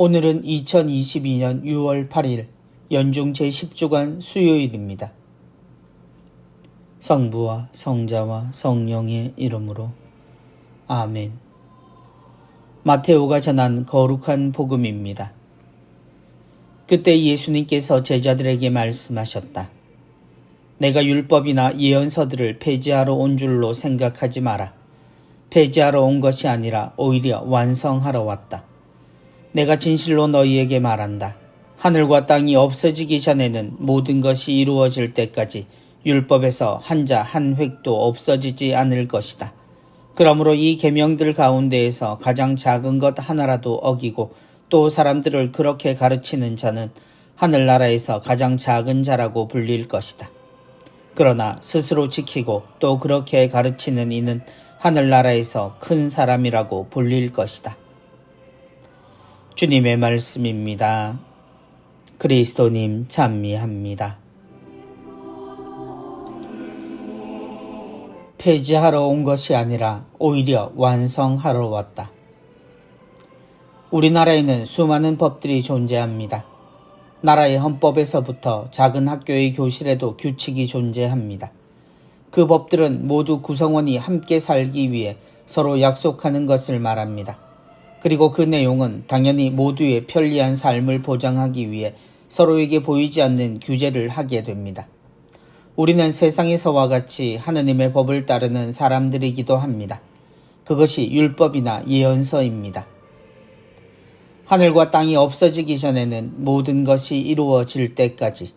오늘은 2022년 6월 8일 연중 제10주간 수요일입니다. 성부와 성자와 성령의 이름으로 아멘. 마테오가 전한 거룩한 복음입니다. 그때 예수님께서 제자들에게 말씀하셨다. 내가 율법이나 예언서들을 폐지하러 온 줄로 생각하지 마라. 폐지하러 온 것이 아니라 오히려 완성하러 왔다. 내가 진실로 너희에게 말한다. 하늘과 땅이 없어지기 전에는 모든 것이 이루어질 때까지 율법에서 한자 한 획도 없어지지 않을 것이다. 그러므로 이 계명들 가운데에서 가장 작은 것 하나라도 어기고 또 사람들을 그렇게 가르치는 자는 하늘나라에서 가장 작은 자라고 불릴 것이다. 그러나 스스로 지키고 또 그렇게 가르치는 이는 하늘나라에서 큰 사람이라고 불릴 것이다. 주님의 말씀입니다. 그리스도님 찬미합니다. 폐지하러 온 것이 아니라 오히려 완성하러 왔다. 우리나라에는 수많은 법들이 존재합니다. 나라의 헌법에서부터 작은 학교의 교실에도 규칙이 존재합니다. 그 법들은 모두 구성원이 함께 살기 위해 서로 약속하는 것을 말합니다. 그리고 그 내용은 당연히 모두의 편리한 삶을 보장하기 위해 서로에게 보이지 않는 규제를 하게 됩니다. 우리는 세상에서와 같이 하느님의 법을 따르는 사람들이기도 합니다. 그것이 율법이나 예언서입니다. 하늘과 땅이 없어지기 전에는 모든 것이 이루어질 때까지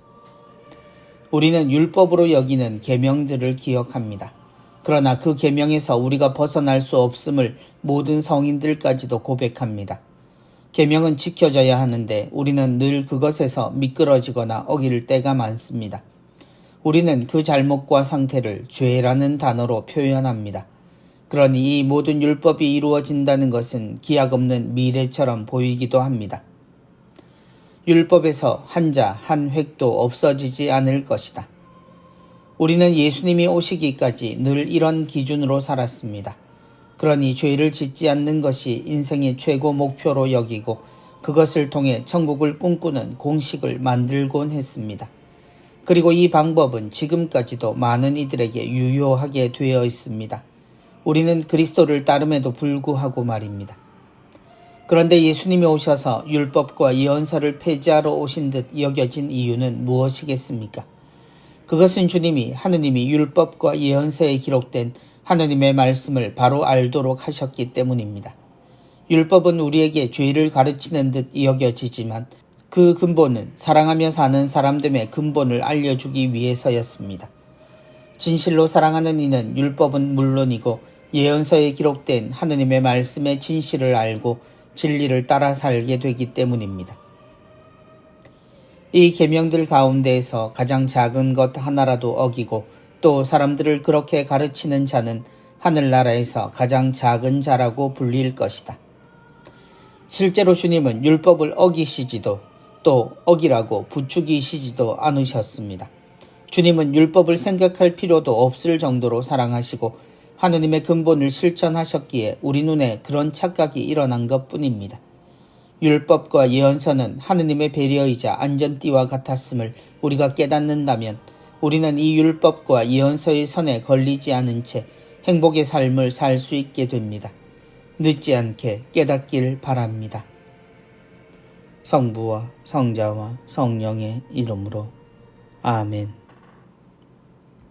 우리는 율법으로 여기는 계명들을 기억합니다. 그러나 그 계명에서 우리가 벗어날 수 없음을 모든 성인들까지도 고백합니다. 계명은 지켜져야 하는데 우리는 늘 그것에서 미끄러지거나 어길 때가 많습니다. 우리는 그 잘못과 상태를 죄라는 단어로 표현합니다. 그러니 이 모든 율법이 이루어진다는 것은 기약 없는 미래처럼 보이기도 합니다. 율법에서 한자 한 획도 없어지지 않을 것이다. 우리는 예수님이 오시기까지 늘 이런 기준으로 살았습니다. 그러니 죄를 짓지 않는 것이 인생의 최고 목표로 여기고 그것을 통해 천국을 꿈꾸는 공식을 만들곤 했습니다. 그리고 이 방법은 지금까지도 많은 이들에게 유효하게 되어 있습니다. 우리는 그리스도를 따름에도 불구하고 말입니다. 그런데 예수님이 오셔서 율법과 예언서를 폐지하러 오신 듯 여겨진 이유는 무엇이겠습니까? 그것은 주님이 하느님이 율법과 예언서에 기록된 하느님의 말씀을 바로 알도록 하셨기 때문입니다. 율법은 우리에게 죄를 가르치는 듯 여겨지지만 그 근본은 사랑하며 사는 사람됨의 근본을 알려주기 위해서였습니다. 진실로 사랑하는 이는 율법은 물론이고 예언서에 기록된 하느님의 말씀의 진실을 알고 진리를 따라 살게 되기 때문입니다. 이 계명들 가운데에서 가장 작은 것 하나라도 어기고 또 사람들을 그렇게 가르치는 자는 하늘나라에서 가장 작은 자라고 불릴 것이다. 실제로 주님은 율법을 어기시지도 또 어기라고 부추기시지도 않으셨습니다. 주님은 율법을 생각할 필요도 없을 정도로 사랑하시고 하느님의 근본을 실천하셨기에 우리 눈에 그런 착각이 일어난 것뿐입니다. 율법과 예언서는 하느님의 배려이자 안전띠와 같았음을 우리가 깨닫는다면 우리는 이 율법과 예언서의 선에 걸리지 않은 채 행복의 삶을 살 수 있게 됩니다. 늦지 않게 깨닫길 바랍니다. 성부와 성자와 성령의 이름으로 아멘.